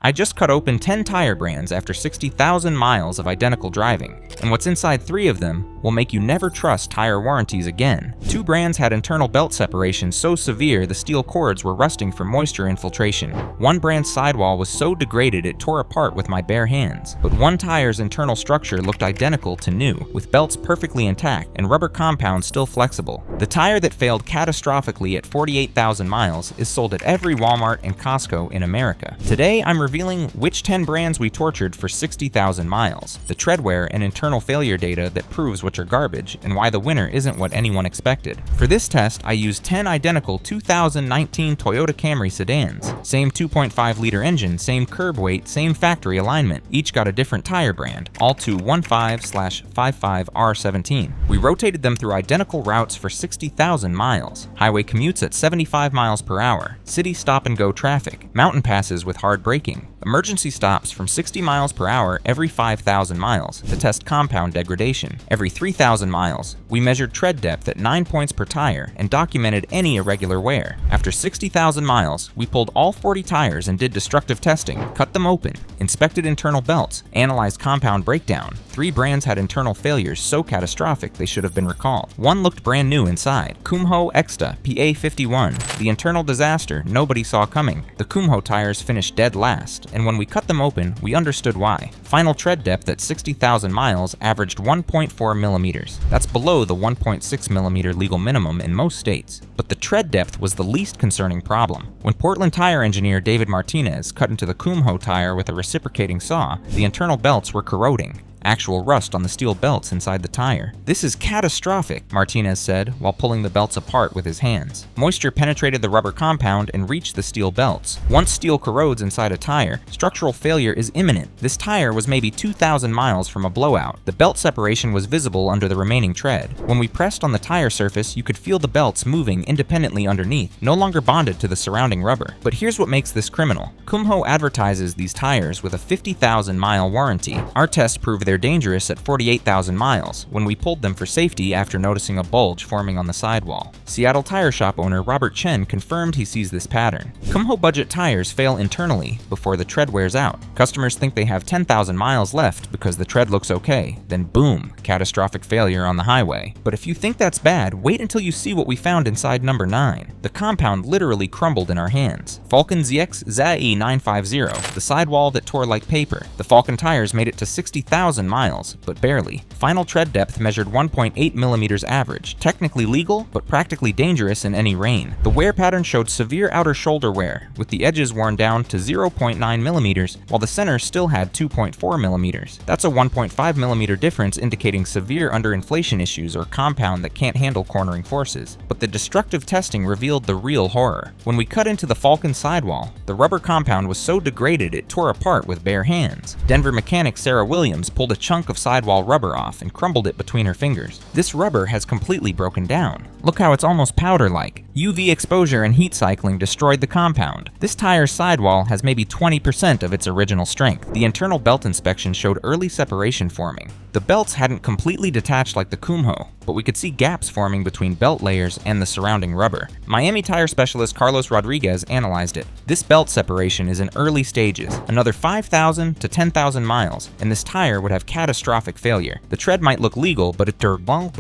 I just cut open 10 tire brands after 60,000 miles of identical driving, and what's inside 3 of them will make you never trust tire warranties again. 2 brands had internal belt separation so severe the steel cords were rusting from moisture infiltration. 1 brand's sidewall was so degraded it tore apart with my bare hands, but 1 tire's internal structure looked identical to new, with belts perfectly intact and rubber compound still flexible. The tire that failed catastrophically at 48,000 miles is sold at every Walmart and Costco in America. Today, I'm revealing which 10 brands we tortured for 60,000 miles, the treadwear and internal failure data that proves which are garbage, and why the winner isn't what anyone expected. For this test, I used 10 identical 2019 Toyota Camry sedans. Same 2.5-liter engine, same curb weight, same factory alignment. Each got a different tire brand, all to 15/55R17. We rotated them through identical routes for 60,000 miles. Highway commutes at 75 miles per hour. City stop-and-go traffic. Mountain passes with hard braking. Emergency stops from 60 miles per hour every 5,000 miles to test compound degradation. Every 3,000 miles, we measured tread depth at 9 points per tire and documented any irregular wear. After 60,000 miles, we pulled all 40 tires and did destructive testing, cut them open, inspected internal belts, analyzed compound breakdown. 3 brands had internal failures so catastrophic they should have been recalled. 1 looked brand new inside. Kumho Exta PA51. The internal disaster nobody saw coming. The Kumho tires finished dead last, and when we cut them open, we understood why. Final tread depth at 60,000 miles averaged 1.4 millimeters. That's below the 1.6 millimeter legal minimum in most states. But the tread depth was the least concerning problem. When Portland tire engineer David Martinez cut into the Kumho tire with a reciprocating saw, the internal belts were corroding. Actual rust on the steel belts inside the tire. "This is catastrophic," Martinez said while pulling the belts apart with his hands. Moisture penetrated the rubber compound and reached the steel belts. Once steel corrodes inside a tire, structural failure is imminent. This tire was maybe 2,000 miles from a blowout. The belt separation was visible under the remaining tread. When we pressed on the tire surface, you could feel the belts moving independently underneath, no longer bonded to the surrounding rubber. But here's what makes this criminal. Kumho advertises these tires with a 50,000-mile warranty. Our tests proved they're dangerous at 48,000 miles when we pulled them for safety after noticing a bulge forming on the sidewall. Seattle tire shop owner Robert Chen confirmed he sees this pattern. Kumho budget tires fail internally before the tread wears out. Customers think they have 10,000 miles left because the tread looks okay, then boom, catastrophic failure on the highway. But if you think that's bad, wait until you see what we found inside number 9. The compound literally crumbled in our hands. Falcon ZX ZAE 950, the sidewall that tore like paper. The Falcon tires made it to 60,000 miles, but barely. Final tread depth measured 1.8 millimeters average, technically legal, but practically dangerous in any rain. The wear pattern showed severe outer shoulder wear, with the edges worn down to 0.9 millimeters, while the center still had 2.4 millimeters. That's a 1.5 millimeter difference indicating severe underinflation issues or compound that can't handle cornering forces. But the destructive testing revealed the real horror. When we cut into the Falcon sidewall, the rubber compound was so degraded it tore apart with bare hands. Denver mechanic Sarah Williams pulled a chunk of sidewall rubber off and crumbled it between her fingers. This rubber has completely broken down. Look how it's almost powder-like. UV exposure and heat cycling destroyed the compound. This tire's sidewall has maybe 20% of its original strength. The internal belt inspection showed early separation forming. The belts hadn't completely detached like the Kumho, but we could see gaps forming between belt layers and the surrounding rubber. Miami tire specialist Carlos Rodriguez analyzed it. This belt separation is in early stages, another 5,000 to 10,000 miles, and this tire would have catastrophic failure. The tread might look legal, but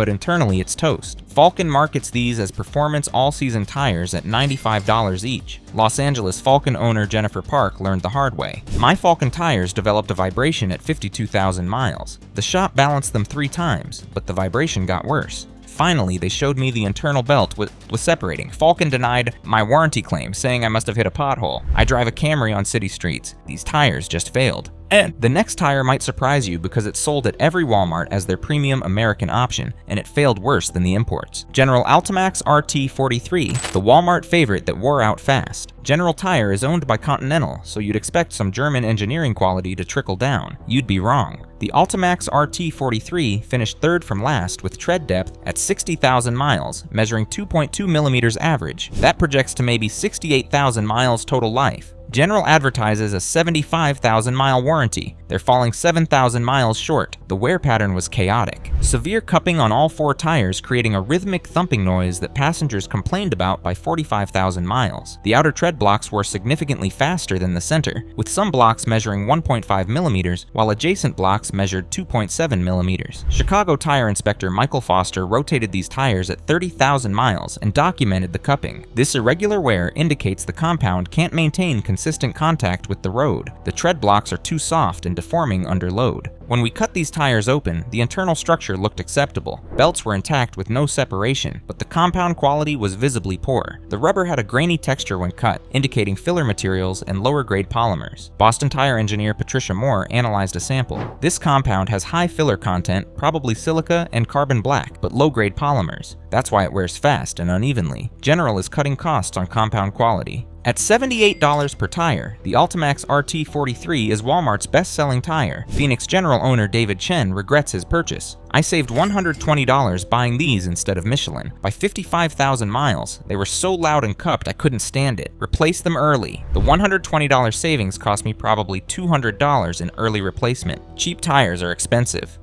internally it's toast. Falcon markets these as performance all-season tires at $95 each. Los Angeles Falcon owner Jennifer Park learned the hard way. My Falcon tires developed a vibration at 52,000 miles. The shop balanced them 3 times, but the vibration got worse. Finally, they showed me the internal belt was separating. Falcon denied my warranty claim, saying I must have hit a pothole. I drive a Camry on city streets. These tires just failed. And the next tire might surprise you because it's sold at every Walmart as their premium American option, and it failed worse than the imports. General Altamax RT43, the Walmart favorite that wore out fast. General Tire is owned by Continental, so you'd expect some German engineering quality to trickle down. You'd be wrong. The Altamax RT43 finished 3rd from last with tread depth at 60,000 miles, measuring 2.2 millimeters average. That projects to maybe 68,000 miles total life. General advertises a 75,000-mile warranty. They're falling 7,000 miles short. The wear pattern was chaotic. Severe cupping on all 4 tires, creating a rhythmic thumping noise that passengers complained about by 45,000 miles. The outer tread blocks were significantly faster than the center, with some blocks measuring 1.5 millimeters, while adjacent blocks measured 2.7 millimeters. Chicago tire inspector Michael Foster rotated these tires at 30,000 miles and documented the cupping. This irregular wear indicates the compound can't maintain consistent contact with the road. The tread blocks are too soft and deforming under load. When we cut these tires open, the internal structure looked acceptable. Belts were intact with no separation, but the compound quality was visibly poor. The rubber had a grainy texture when cut, indicating filler materials and lower-grade polymers. Boston Tire engineer Patricia Moore analyzed a sample. This compound has high filler content, probably silica and carbon black, but low-grade polymers. That's why it wears fast and unevenly. General is cutting costs on compound quality. At $78 per tire, the Altamax RT43 is Walmart's best-selling tire. Phoenix General owner David Chen regrets his purchase. I saved $120 buying these instead of Michelin. By 55,000 miles, they were so loud and cupped I couldn't stand it. Replace them early. The $120 savings cost me probably $200 in early replacement. Cheap tires are expensive.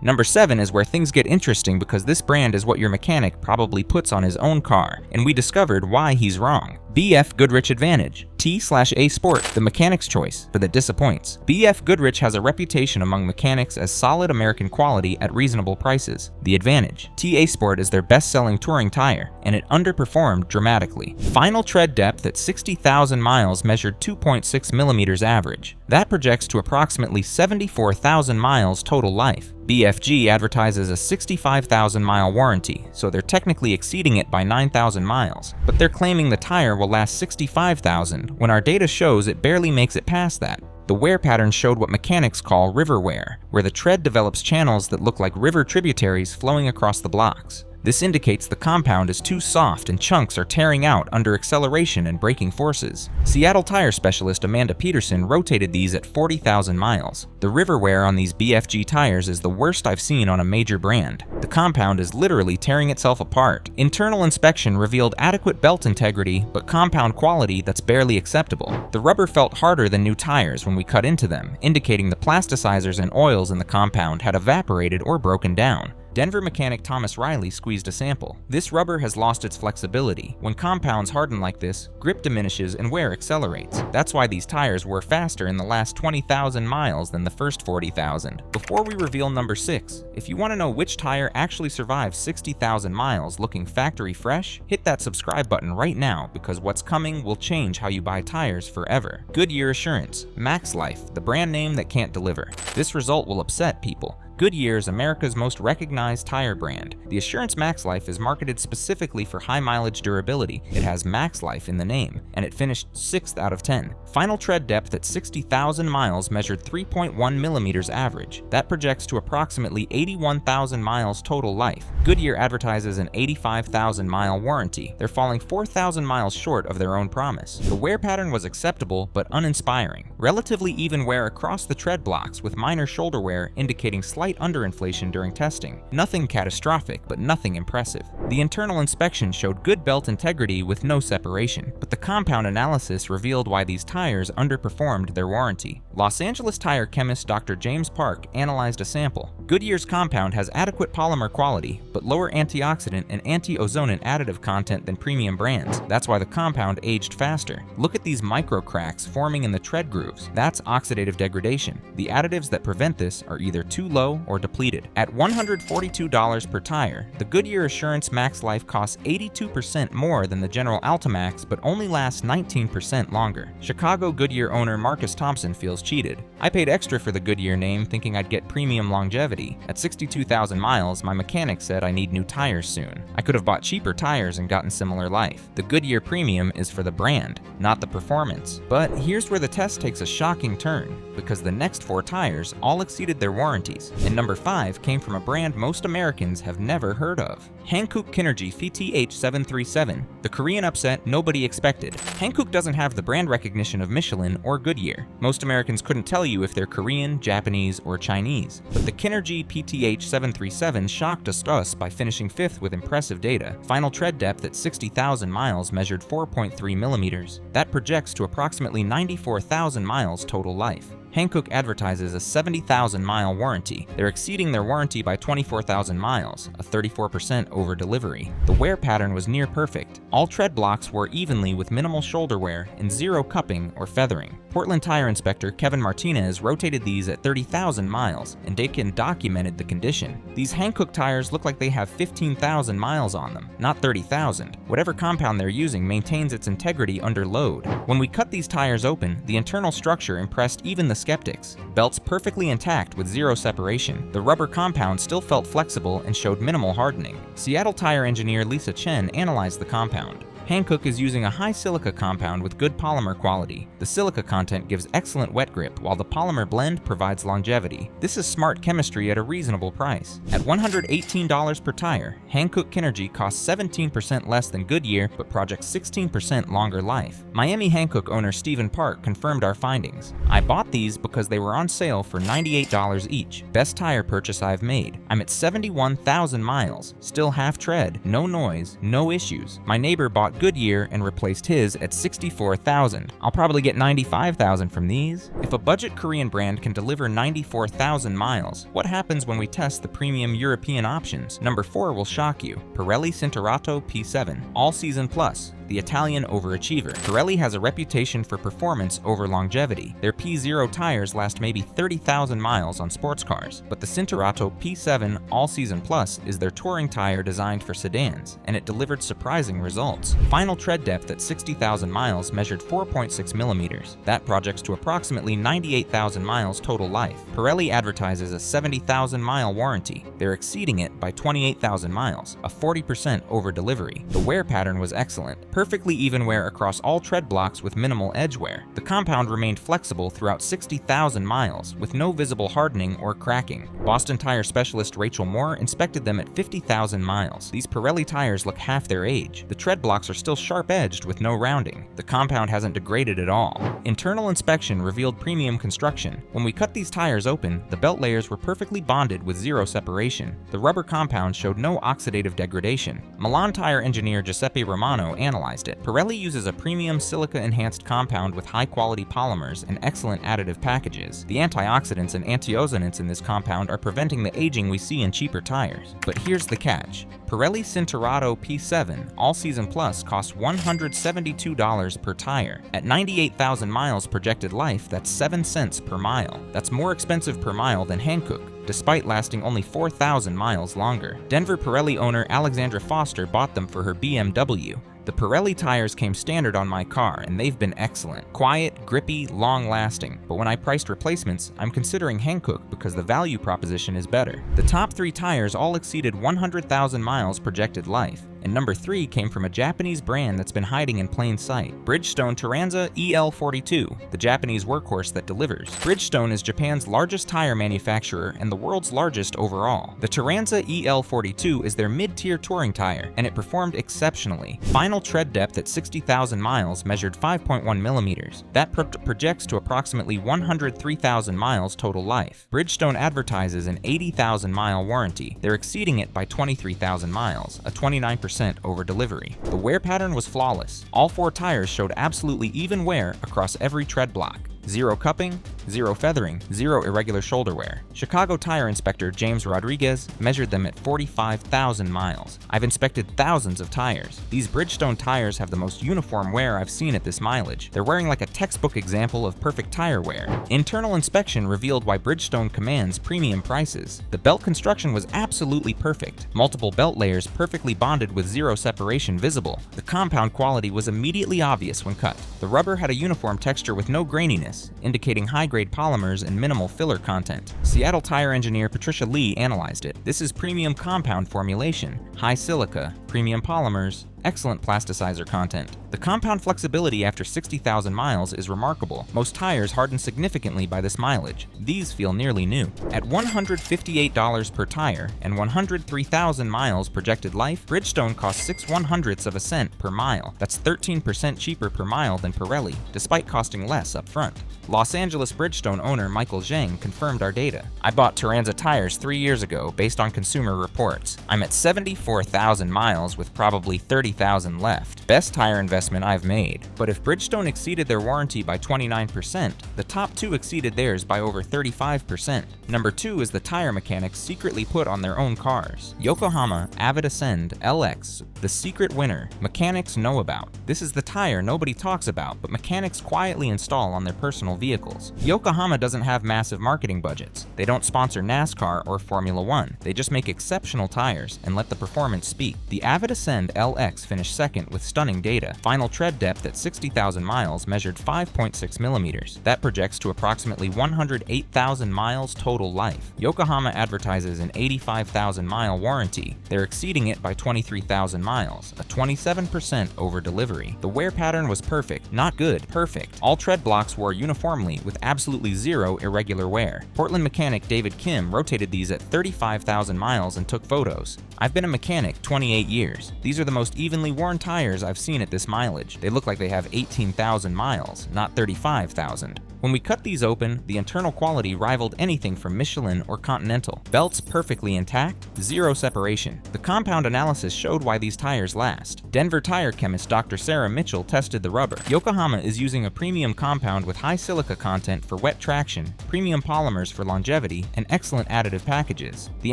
Number 7 is where things get interesting because this brand is what your mechanic probably puts on his own car, and we discovered why he's wrong. BFGoodrich Advantage. T/A Sport, the mechanic's choice, but that disappoints. BFGoodrich has a reputation among mechanics as solid American quality at reasonable prices. The Advantage. TA Sport is their best-selling touring tire, and it underperformed dramatically. Final tread depth at 60,000 miles measured 2.6 millimeters average. That projects to approximately 74,000 miles total life. BFG advertises a 65,000-mile warranty, so they're technically exceeding it by 9,000 miles. But they're claiming the tire will last 65,000, when our data shows it barely makes it past that. The wear pattern showed what mechanics call river wear, where the tread develops channels that look like river tributaries flowing across the blocks. This indicates the compound is too soft and chunks are tearing out under acceleration and braking forces. Seattle tire specialist Amanda Peterson rotated these at 40,000 miles. The river wear on these BFG tires is the worst I've seen on a major brand. The compound is literally tearing itself apart. Internal inspection revealed adequate belt integrity, but compound quality that's barely acceptable. The rubber felt harder than new tires when we cut into them, indicating the plasticizers and oils in the compound had evaporated or broken down. Denver mechanic Thomas Riley squeezed a sample. This rubber has lost its flexibility. When compounds harden like this, grip diminishes and wear accelerates. That's why these tires wear faster in the last 20,000 miles than the first 40,000. Before we reveal number 6, if you want to know which tire actually survives 60,000 miles looking factory fresh, hit that subscribe button right now because what's coming will change how you buy tires forever. Goodyear Assurance, Max Life, the brand name that can't deliver. This result will upset people. Goodyear is America's most recognized tire brand. The Assurance Max Life is marketed specifically for high mileage durability. It has Max Life in the name, and it finished 6th out of 10. Final tread depth at 60,000 miles measured 3.1 millimeters average. That projects to approximately 81,000 miles total life. Goodyear advertises an 85,000 mile warranty. They're falling 4,000 miles short of their own promise. The wear pattern was acceptable but uninspiring. Relatively even wear across the tread blocks with minor shoulder wear indicating slight underinflation during testing. Nothing catastrophic, but nothing impressive. The internal inspection showed good belt integrity with no separation, but the compound analysis revealed why these tires underperformed their warranty. Los Angeles tire chemist Dr. James Park analyzed a sample. Goodyear's compound has adequate polymer quality, but lower antioxidant and anti-ozonant additive content than premium brands. That's why the compound aged faster. Look at these micro cracks forming in the tread grooves. That's oxidative degradation. The additives that prevent this are either too low or depleted. At $142 per tire, the Goodyear Assurance Max Life costs 82% more than the General Altamax, but only lasts 19% longer. Chicago Goodyear owner Marcus Thompson feels cheated. I paid extra for the Goodyear name thinking I'd get premium longevity. At 62,000 miles, my mechanic said I need new tires soon. I could have bought cheaper tires and gotten similar life. The Goodyear Premium is for the brand, not the performance. But here's where the test takes a shocking turn, because the next 4 tires all exceeded their warranties. And number 5 came from a brand most Americans have never heard of. Hankook Kinergy VTH737, the Korean upset nobody expected. Hankook doesn't have the brand recognition of Michelin or Goodyear. Most Americans couldn't tell you if they're Korean, Japanese, or Chinese. But the Kinergy PTH737 shocked us by finishing 5th with impressive data. Final tread depth at 60,000 miles measured 4.3 millimeters. That projects to approximately 94,000 miles total life. Hankook advertises a 70,000-mile warranty. They're exceeding their warranty by 24,000 miles, a 34% over delivery. The wear pattern was near perfect. All tread blocks wore evenly with minimal shoulder wear and zero cupping or feathering. Portland tire inspector Kevin Martinez rotated these at 30,000 miles, and Dakin documented the condition. These Hankook tires look like they have 15,000 miles on them, not 30,000. Whatever compound they're using maintains its integrity under load. When we cut these tires open, the internal structure impressed even the skeptics. Belts perfectly intact with zero separation. The rubber compound still felt flexible and showed minimal hardening. Seattle tire engineer Lisa Chen analyzed the compound. Hankook is using a high silica compound with good polymer quality. The silica content gives excellent wet grip, while the polymer blend provides longevity. This is smart chemistry at a reasonable price. At $118 per tire, Hankook Kinergy costs 17% less than Goodyear, but projects 16% longer life. Miami Hankook owner Stephen Park confirmed our findings. I bought these because they were on sale for $98 each. Best tire purchase I've made. I'm at 71,000 miles, still half tread, no noise, no issues. My neighbor bought Goodyear and replaced his at 64,000. I'll probably get 95,000 from these. If a budget Korean brand can deliver 94,000 miles, what happens when we test the premium European options? Number 4 will shock you. Pirelli Cinturato P7, All Season Plus, the Italian overachiever. Pirelli has a reputation for performance over longevity. Their P0 tires last maybe 30,000 miles on sports cars, but the Cinturato P7 All Season Plus is their touring tire designed for sedans, and it delivered surprising results. Final tread depth at 60,000 miles measured 4.6 millimeters. That projects to approximately 98,000 miles total life. Pirelli advertises a 70,000-mile warranty. They're exceeding it by 28,000 miles, a 40% over delivery. The wear pattern was excellent. Perfectly even wear across all tread blocks with minimal edge wear. The compound remained flexible throughout 60,000 miles with no visible hardening or cracking. Boston tire specialist Rachel Moore inspected them at 50,000 miles. These Pirelli tires look half their age. The tread blocks are still sharp-edged with no rounding. The compound hasn't degraded at all. Internal inspection revealed premium construction. When we cut these tires open, the belt layers were perfectly bonded with zero separation. The rubber compound showed no oxidative degradation. Milan tire engineer Giuseppe Romano analyzed it. Pirelli uses a premium silica-enhanced compound with high-quality polymers and excellent additive packages. The antioxidants and antioxidants in this compound are preventing the aging we see in cheaper tires. But here's the catch. Pirelli Cinturato P7 All Season Plus costs $172 per tire. At 98,000 miles projected life, that's 7 cents per mile. That's more expensive per mile than Hankook, despite lasting only 4,000 miles longer. Denver Pirelli owner Alexandra Foster bought them for her BMW. The Pirelli tires came standard on my car, and they've been excellent. Quiet, grippy, long-lasting. But when I priced replacements, I'm considering Hankook because the value proposition is better. The top 3 tires all exceeded 100,000 miles projected life. And number 3 came from a Japanese brand that's been hiding in plain sight. Bridgestone Turanza EL42, the Japanese workhorse that delivers. Bridgestone is Japan's largest tire manufacturer and the world's largest overall. The Turanza EL42 is their mid-tier touring tire, and it performed exceptionally. Final tread depth at 60,000 miles measured 5.1 millimeters. That projects to approximately 103,000 miles total life. Bridgestone advertises an 80,000-mile warranty. They're exceeding it by 23,000 miles, a 29% over delivery. The wear pattern was flawless. All 4 tires showed absolutely even wear across every tread block. Zero cupping, zero feathering, zero irregular shoulder wear. Chicago tire inspector James Rodriguez measured them at 45,000 miles. I've inspected thousands of tires. These Bridgestone tires have the most uniform wear I've seen at this mileage. They're wearing like a textbook example of perfect tire wear. Internal inspection revealed why Bridgestone commands premium prices. The belt construction was absolutely perfect. Multiple belt layers perfectly bonded with zero separation visible. The compound quality was immediately obvious when cut. The rubber had a uniform texture with no graininess, indicating high-grade polymers and minimal filler content. Seattle tire engineer Patricia Lee analyzed it. This is premium compound formulation, high silica, premium polymers, excellent plasticizer content. The compound flexibility after 60,000 miles is remarkable. Most tires harden significantly by this mileage. These feel nearly new. At $158 per tire and 103,000 miles projected life, Bridgestone costs 6/100ths of a cent per mile. That's 13% cheaper per mile than Pirelli, despite costing less up front. Los Angeles Bridgestone owner Michael Zhang confirmed our data. I bought Turanza tires 3 years ago based on consumer reports. I'm at 74,000 miles with probably 30,000 left. Best tire investment I've made. But if Bridgestone exceeded their warranty by 29%, the top two exceeded theirs by over 35%. Number 2 is the tire mechanics secretly put on their own cars. Yokohama Avid Ascend LX, the secret winner mechanics know about. This is the tire nobody talks about, but mechanics quietly install on their personal vehicles. Yokohama doesn't have massive marketing budgets. They don't sponsor NASCAR or Formula 1. They just make exceptional tires and let the performance speak. The Avid Ascend LX finished second with stunning data. Final tread depth at 60,000 miles measured 5.6 millimeters. That projects to approximately 108,000 miles total life. Yokohama advertises an 85,000 mile warranty. They're exceeding it by 23,000 miles, a 27% over delivery. The wear pattern was perfect, not good, perfect. All tread blocks wore uniformly with absolutely zero irregular wear. Portland mechanic David Kim rotated these at 35,000 miles and took photos. I've been a mechanic 28 years. These are the most evenly worn tires I've seen at this mileage. They look like they have 18,000 miles, not 35,000. When we cut these open, the internal quality rivaled anything from Michelin or Continental. Belts perfectly intact, zero separation. The compound analysis showed why these tires last. Denver tire chemist Dr. Sarah Mitchell tested the rubber. Yokohama is using a premium compound with high silica content for wet traction, premium polymers for longevity, and excellent additive packages. The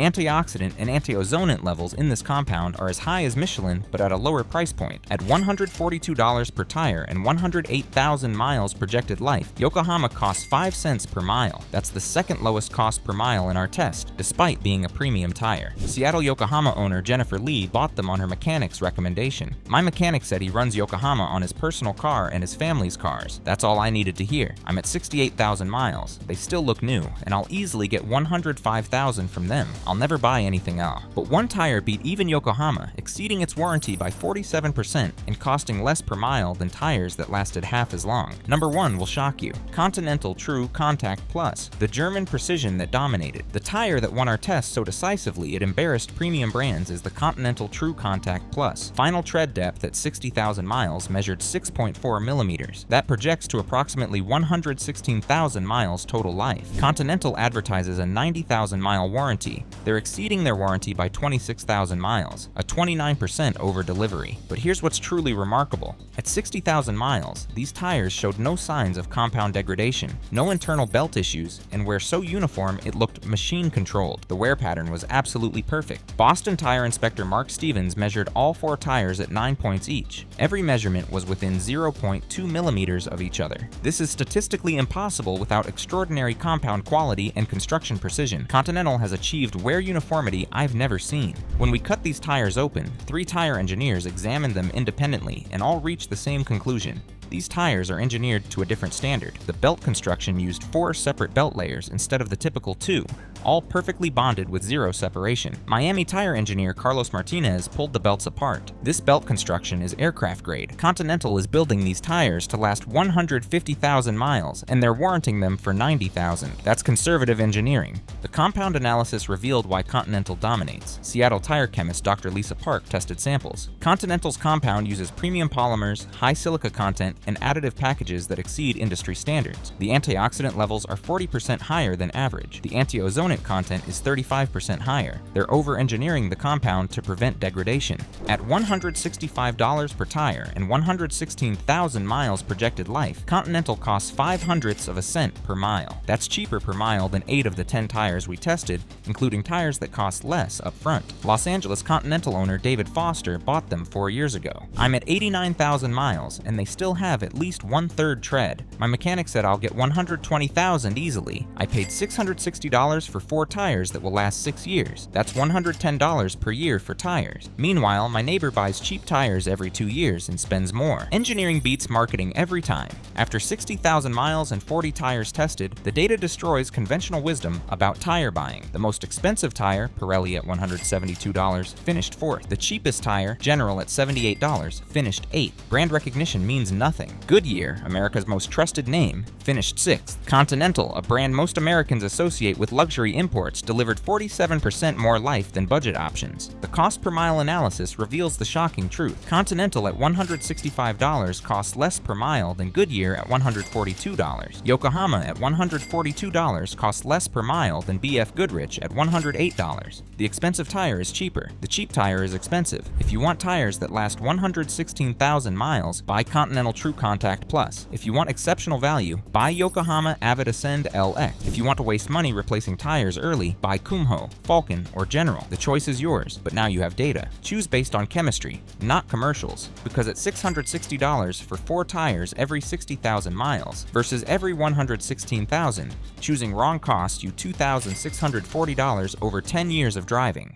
antioxidant and antiozonant levels in this compound are as high as Michelin, but at a lower price point. At $142 per tire and 108,000 miles projected life, Yokohama costs 5 cents per mile. That's the second lowest cost per mile in our test, despite being a premium tire. Seattle Yokohama owner Jennifer Lee bought them on her mechanic's recommendation. My mechanic said he runs Yokohama on his personal car and his family's cars. That's all I needed to hear. I'm at 68,000 miles. They still look new, and I'll easily get 105,000 from them. I'll never buy anything else. But one tire beat even Yokohama, exceeding its warranty by 47% and costing less per mile than tires that lasted half as long. Number 1 will shock you. Continental True Contact Plus, the German precision that dominated. The tire that won our test so decisively it embarrassed premium brands is the Continental True Contact Plus. Final tread depth at 60,000 miles measured 6.4 millimeters. That projects to approximately 116,000 miles total life. Continental advertises a 90,000 mile warranty. They're exceeding their warranty by 26,000 miles, a 29% over delivery. But here's what's truly remarkable. At 60,000 miles, these tires showed no signs of compound degradation, no internal belt issues, and were so uniform it looked machine-controlled. The wear pattern was absolutely perfect. Boston tire inspector Mark Stevens measured all 4 tires at 9 points each. Every measurement was within 0.2 millimeters of each other. This is statistically impossible without extraordinary compound quality and construction precision. Continental has achieved wear uniformity I've never seen. When we cut these tires open, 3 tire engineers examined them independently and all reached the same conclusion. These tires are engineered to a different standard. The belt construction used 4 separate belt layers instead of the typical 2, all perfectly bonded with zero separation. Miami tire engineer Carlos Martinez pulled the belts apart. This belt construction is aircraft grade. Continental is building these tires to last 150,000 miles, and they're warranting them for 90,000. That's conservative engineering. The compound analysis revealed why Continental dominates. Seattle tire chemist Dr. Lisa Park tested samples. Continental's compound uses premium polymers, high silica content, and additive packages that exceed industry standards. The antioxidant levels are 40% higher than average. The antiozonant content is 35% higher. They're over-engineering the compound to prevent degradation. At $165 per tire and 116,000 miles projected life, Continental costs 0.05 of a cent per mile. That's cheaper per mile than 8 of the 10 tires we tested, including tires that cost less up front. Los Angeles Continental owner David Foster bought them 4 years ago. I'm at 89,000 miles, and they still have at least 1/3 tread. My mechanic said I'll get 120,000 easily. I paid $660 for 4 tires that will last 6 years. That's $110 per year for tires. Meanwhile, my neighbor buys cheap tires every 2 years and spends more. Engineering beats marketing every time. After 60,000 miles and 40 tires tested, the data destroys conventional wisdom about tire buying. The most expensive tire, Pirelli at $172, finished 4th. The cheapest tire, General at $78, finished 8th. Brand recognition means nothing. Goodyear, America's most trusted name, finished 6th. Continental, a brand most Americans associate with luxury imports, delivered 47% more life than budget options. The cost per mile analysis reveals the shocking truth. Continental at $165 costs less per mile than Goodyear at $142. Yokohama at $142 costs less per mile than BFGoodrich at $108. The expensive tire is cheaper. The cheap tire is expensive. If you want tires that last 116,000 miles, buy Continental True Contact Plus. If you want exceptional value, buy Yokohama Avid Ascend LX. If you want to waste money replacing tires early, buy Kumho, Falcon, or General. The choice is yours, but now you have data. Choose based on chemistry, not commercials, because at $660 for 4 tires every 60,000 miles versus every 116,000, choosing wrong costs you $2,640 over 10 years of driving.